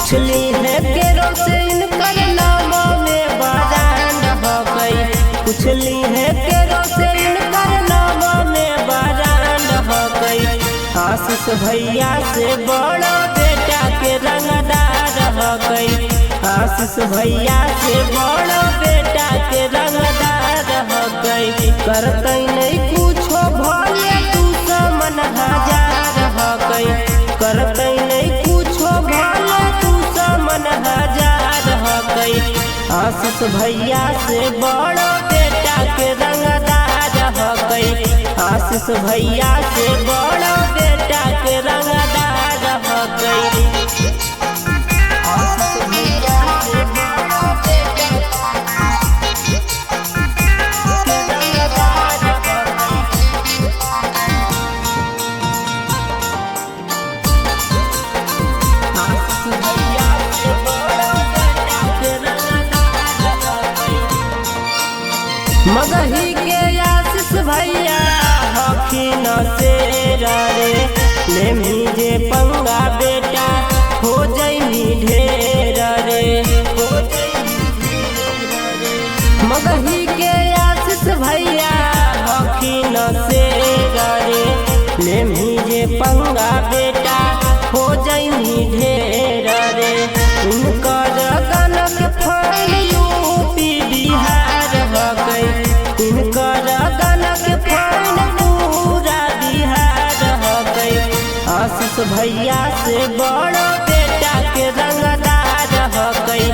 पूछली है केरो से इनकर नाम में बारान हो गई। पूछली है केरो से इनकर नाम में बारान हो गई। आशीष भैया से बड़ा बेटा के रंगदार हो गई। आशीष भैया से बड़ा बेटा के रंगदार हो गई। करते नहीं कुछो भले तू समन हजार हो गई। करते नहीं कुछो भले तू समन हजार हो गई। आशीष भैया से बड़ा बेटा के रंगदार हो गई। आशीष भैया से बड़ा बेटा के रंगदार हो गई। मगही के आशीष भैया हखिन से रे लेमी जे पंगा बेटा हो जैनी ढेर रे। मगही के आशीष भैया हखिन से रे लेमी जे पंगा बेटा हो जैनी ढेर रे। इनकर गनक फल यूपी बिहार हो गई। इनकर गनक फल पूरा बिहार हो गई। आशीष भैया से बड़ा बेटा के रंगदार हो गई।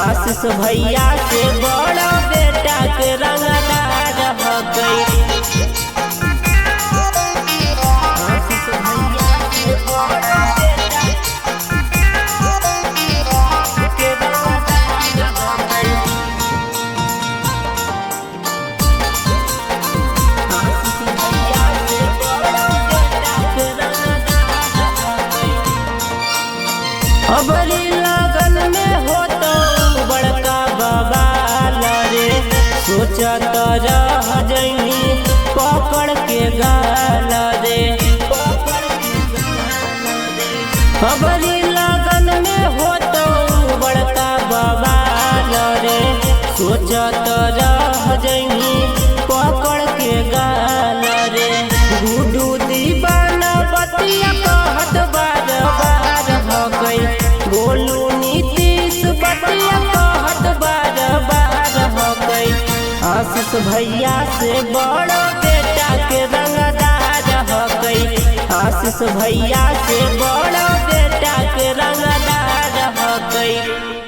आशीष भैया से बड़ा बेटा के रंगदार हो गई। अबरी लगन में हो तो बड़का बवाल रे। सोचत रह जैनी पकड़ के गाल रे। अबरी लगन में हो तो बड़का बवाल रे। सोचत रह जैनी पकड़ के गाल रे। गुडू दीवाना बतिया कहत बार बार हो गई। गोलू नीतीश बतिया कहत बार बार हो गई। आशीष भैया से बड़ा बेटा के रंगदार हो गई। आशीष भैया से बड़ा बेटा के रंगदार हो गई।